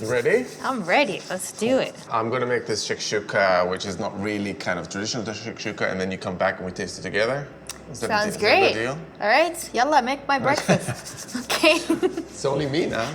You ready? I'm ready. Let's do it. I'm gonna make this shakshuka, which is not really kind of traditional shakshuka, and then you come back and we taste it together. Sounds great. Is that a deal? All right, yalla, make my breakfast. Okay. It's only me now.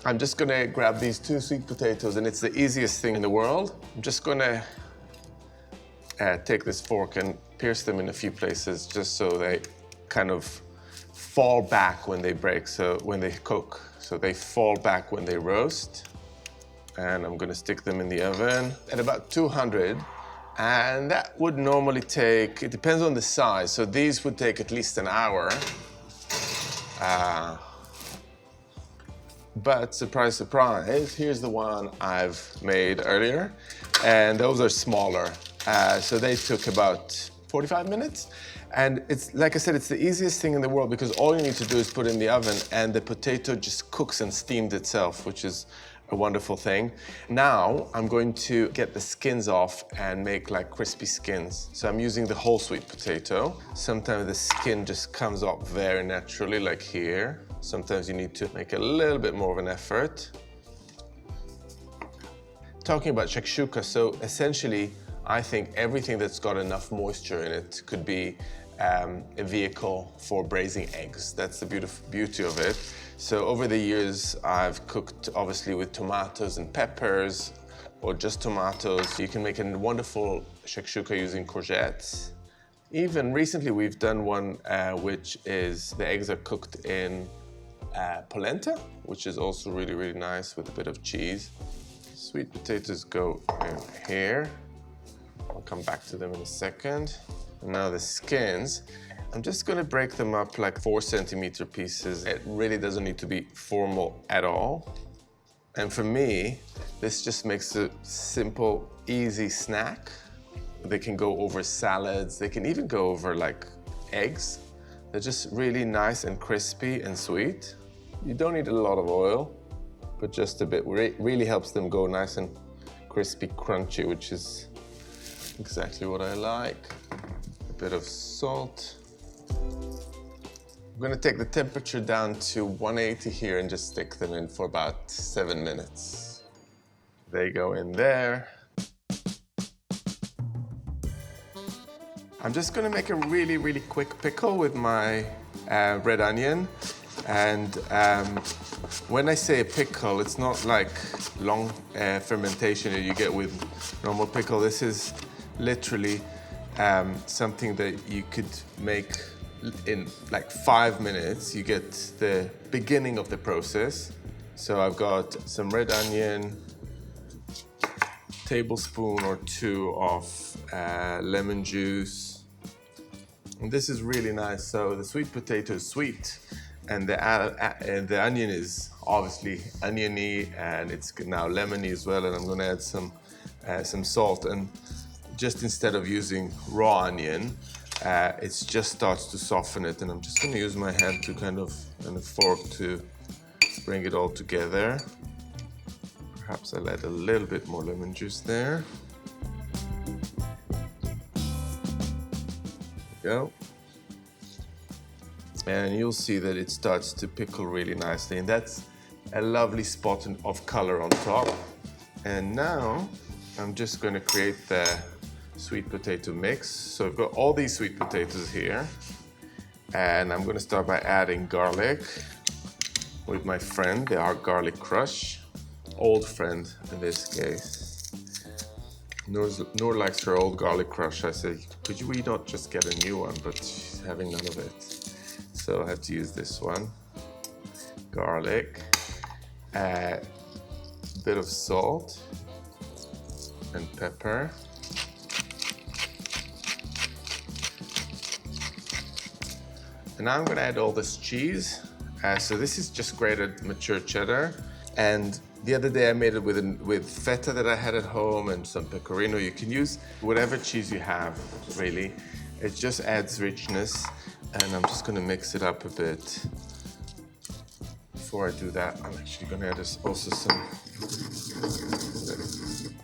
I'm just gonna grab these 2 sweet potatoes, and it's the easiest thing in the world. I'm just gonna take this fork and pierce them in a few places just so they kind of fall back when they break, so when they cook. So they fall back when they roast. And I'm gonna stick them in the oven at about 200. And that would normally take, it depends on the size. So these would take at least an hour. But surprise, surprise, here's the one I've made earlier. And those are smaller. So they took about 45 minutes. And it's, like I said, it's the easiest thing in the world because all you need to do is put it in the oven and the potato just cooks and steams itself, which is a wonderful thing. Now I'm going to get the skins off and make like crispy skins. So I'm using the whole sweet potato. Sometimes the skin just comes off very naturally, like here. Sometimes you need to make a little bit more of an effort. Talking about shakshuka, so essentially, I think everything that's got enough moisture in it could be a vehicle for braising eggs. That's the beauty of it. So over the years, I've cooked obviously with tomatoes and peppers, or just tomatoes. You can make a wonderful shakshuka using courgettes. Even recently, we've done one which is the eggs are cooked in polenta, which is also really, really nice with a bit of cheese. Sweet potatoes go in here. I'll come back to them in a second. And now the skins, I'm just gonna break them up like 4-centimeter pieces. It really doesn't need to be formal at all. And for me, this just makes a simple, easy snack. They can go over salads. They can even go over like eggs. They're just really nice and crispy and sweet. You don't need a lot of oil, but just a bit. Really helps them go nice and crispy, crunchy, which is exactly what I like. A bit of salt. I'm gonna take the temperature down to 180 here and just stick them in for about 7 minutes. They go in there. I'm just gonna make a really, really quick pickle with my red onion. And when I say a pickle, it's not like long fermentation that you get with normal pickle. This is literally something that you could make in like 5 minutes. You get the beginning of the process. So I've got some red onion, tablespoon or 2 of lemon juice. And this is really nice. So the sweet potato is sweet, and the onion is obviously oniony, and it's now lemony as well. And I'm gonna add some salt. And just instead of using raw onion, it just starts to soften it. And I'm just gonna use my hand to and a fork to bring it all together. Perhaps I'll add a little bit more lemon juice there. There we go. And you'll see that it starts to pickle really nicely. And that's a lovely spot of color on top. And now I'm just gonna create the sweet potato mix. So I've got all these sweet potatoes here. And I'm gonna start by adding garlic with my friend, the garlic crush. Old friend in this case. Noor likes her old garlic crush. I said, could we not just get a new one? But she's having none of it. So I have to use this one. Garlic, a bit of salt and pepper. And now I'm gonna add all this cheese. So this is just grated mature cheddar. And the other day I made it with feta that I had at home and some pecorino. You can use whatever cheese you have, really. It just adds richness. And I'm just gonna mix it up a bit. Before I do that, I'm actually gonna add also some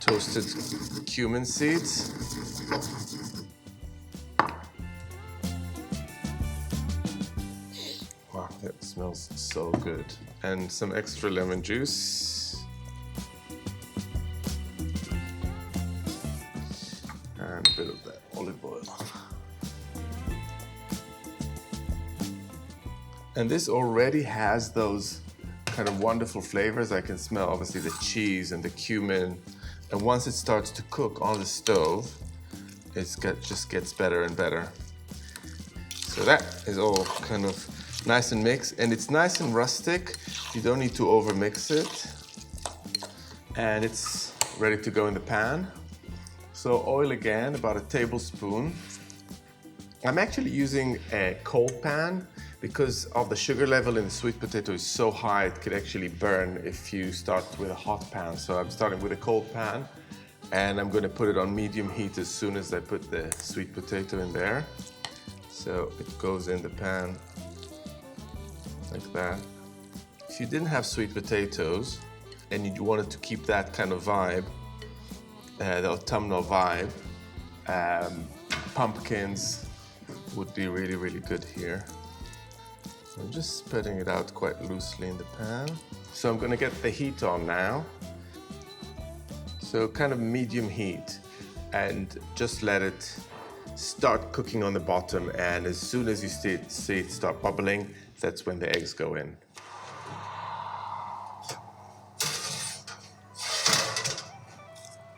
toasted cumin seeds. Wow, that smells so good. And some extra lemon juice. and a bit of that olive oil. And this already has those kind of wonderful flavors. I can smell obviously the cheese and the cumin. And once it starts to cook on the stove, just gets better and better. So that is all kind of nice and mixed. And it's nice and rustic. You don't need to over mix it. And it's ready to go in the pan. So oil again, about a tablespoon. I'm actually using a cold pan because of the sugar level in the sweet potato is so high it could actually burn if you start with a hot pan. So I'm starting with a cold pan and I'm going to put it on medium heat as soon as I put the sweet potato in there. So it goes in the pan like that. If you didn't have sweet potatoes and you wanted to keep that kind of vibe, the autumnal vibe, pumpkins would be really, really good here. I'm just spreading it out quite loosely in the pan. So I'm gonna get the heat on now. So kind of medium heat and just let it start cooking on the bottom, and as soon as you see it start bubbling, that's when the eggs go in.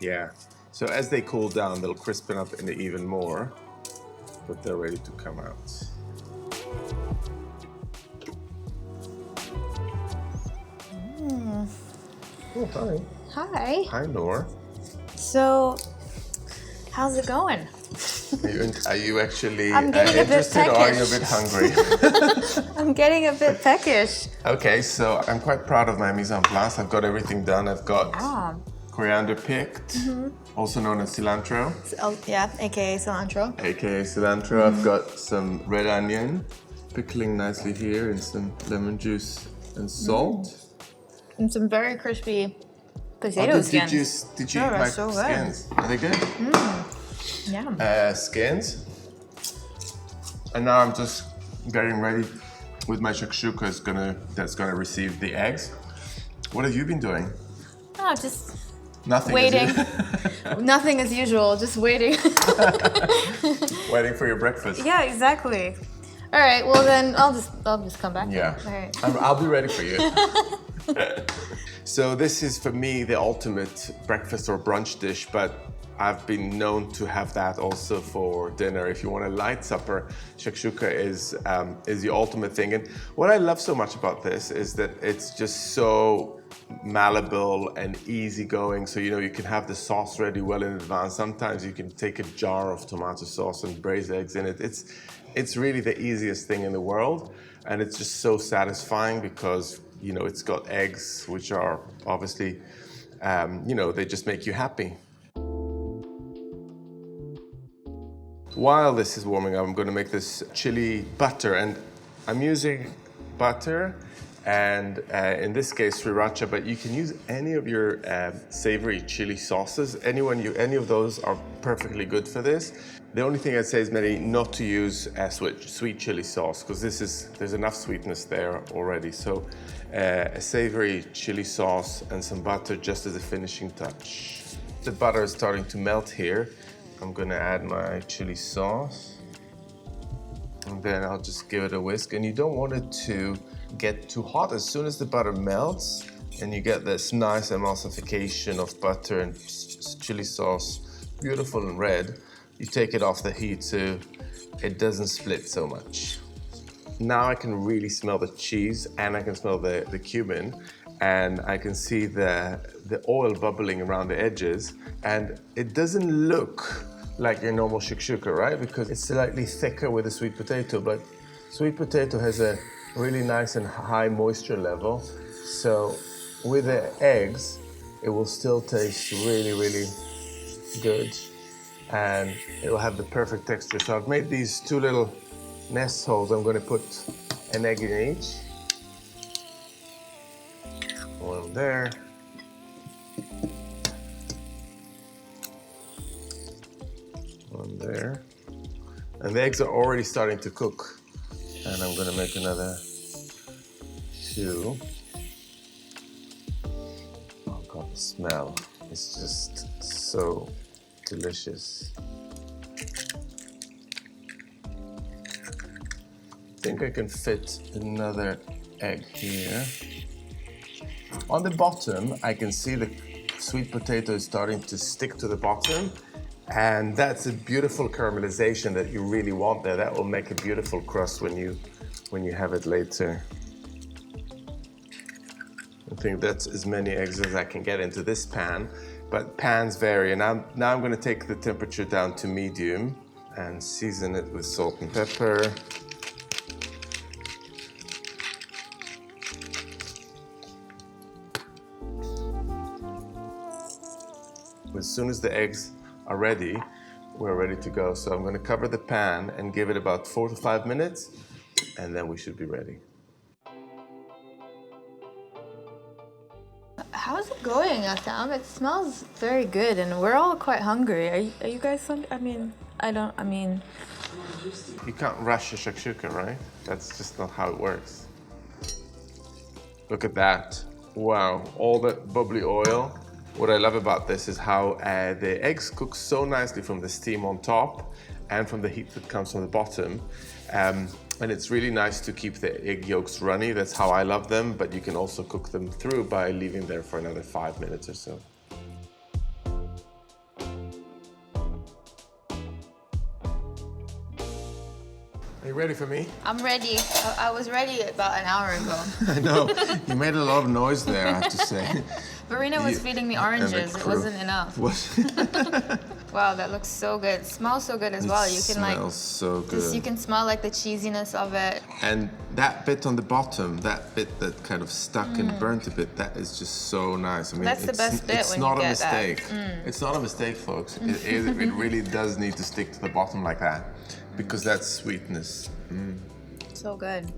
Yeah, so as they cool down, they'll crispen up in it even more, but they're ready to come out. Oh, hi. Hi. Hi, Noor. So, how's it going? Are you actually I'm getting a bit interested or are you a peckish. bit hungry? I'm getting a bit peckish. Okay, so I'm quite proud of my mise en place. I've got everything done. I've got coriander picked, also known as cilantro. Oh, yeah, aka cilantro. AKA cilantro. I've got some red onion, pickling nicely here, and some lemon juice and salt. And some very crispy potato skins. Did you Oh, eat my that's so good. skins? Are they good? Yeah. Skins. And now I'm just getting ready with my shakshuka that's gonna receive the eggs. What have you been doing? Oh, just Nothing. waiting. Nothing as usual, just waiting. Waiting for your breakfast. Yeah, exactly. All right, well then I'll just come back. Yeah. All right. I'll be ready for you. So this is for me the ultimate breakfast or brunch dish, but I've been known to have that also for dinner. If you want a light supper, shakshuka is the ultimate thing. And what I love so much about this is that it's just so malleable and easygoing. So you can have the sauce ready well in advance. Sometimes you can take a jar of tomato sauce and braise eggs in it. It's really the easiest thing in the world, and it's just so satisfying because it's got eggs, which are obviously they just make you happy. While this is warming up, I'm going to make this chili butter, and I'm using butter and in this case sriracha, but you can use any of your savory chili sauces. Any of those are perfectly good for this. The only thing I'd say is maybe not to use sweet chili sauce, because there's enough sweetness there already. So a savory chili sauce and some butter just as a finishing touch. The butter is starting to melt here. I'm gonna add my chili sauce, and then I'll just give it a whisk. And you don't want it to get too hot. As soon as the butter melts and you get this nice emulsification of butter and chili sauce, beautiful and red, you take it off the heat so it doesn't split so much. Now I can really smell the cheese, and I can smell the cumin, and I can see the oil bubbling around the edges, and it doesn't look like your normal shakshuka, right? Because it's slightly thicker with the sweet potato, but sweet potato has a really nice and high moisture level. So with the eggs, it will still taste really, really good, and it will have the perfect texture. So I've made these two little nest holes. I'm going to put an egg in each. One there. One there. And the eggs are already starting to cook. And I'm going to make another two. Oh God, the smell is just so delicious. I think I can fit another egg here. On the bottom, I can see the sweet potato is starting to stick to the bottom, and that's a beautiful caramelization that you really want there. That will make a beautiful crust when you have it later. I think that's as many eggs as I can get into this pan, but pans vary. And now I'm going to take the temperature down to medium and season it with salt and pepper. As soon as the eggs are ready, we're ready to go. So I'm going to cover the pan and give it about 4 to 5 minutes, and then we should be ready. How's it going, Yotam? It smells very good, and we're all quite hungry. Are you guys hungry? I mean... You can't rush a shakshuka, right? That's just not how it works. Look at that. Wow, all that bubbly oil. What I love about this is how the eggs cook so nicely from the steam on top and from the heat that comes from the bottom. And it's really nice to keep the egg yolks runny. That's how I love them, but you can also cook them through by leaving them for another 5 minutes or so. Are you ready for me? I'm ready. I was ready about an hour ago. I know. You made a lot of noise there, I have to say. Marina was feeding me oranges. It wasn't enough. Wow, that looks so good. It smells so good as well. You can smells so good. You can smell like the cheesiness of it. And that bit on the bottom, that bit that kind of stuck and burnt a bit, that is just so nice. I mean, That's the best bit when you get that. It's not a mistake. It's not a mistake, folks. It really does need to stick to the bottom like that, because that's sweetness. So good.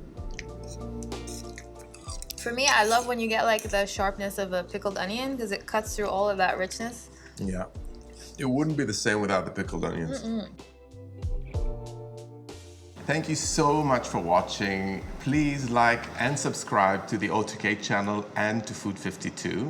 For me, I love when you get like the sharpness of a pickled onion because it cuts through all of that richness. Yeah. It wouldn't be the same without the pickled onions. Thank you so much for watching. Please like and subscribe to the Ottolenghi channel and to Food52.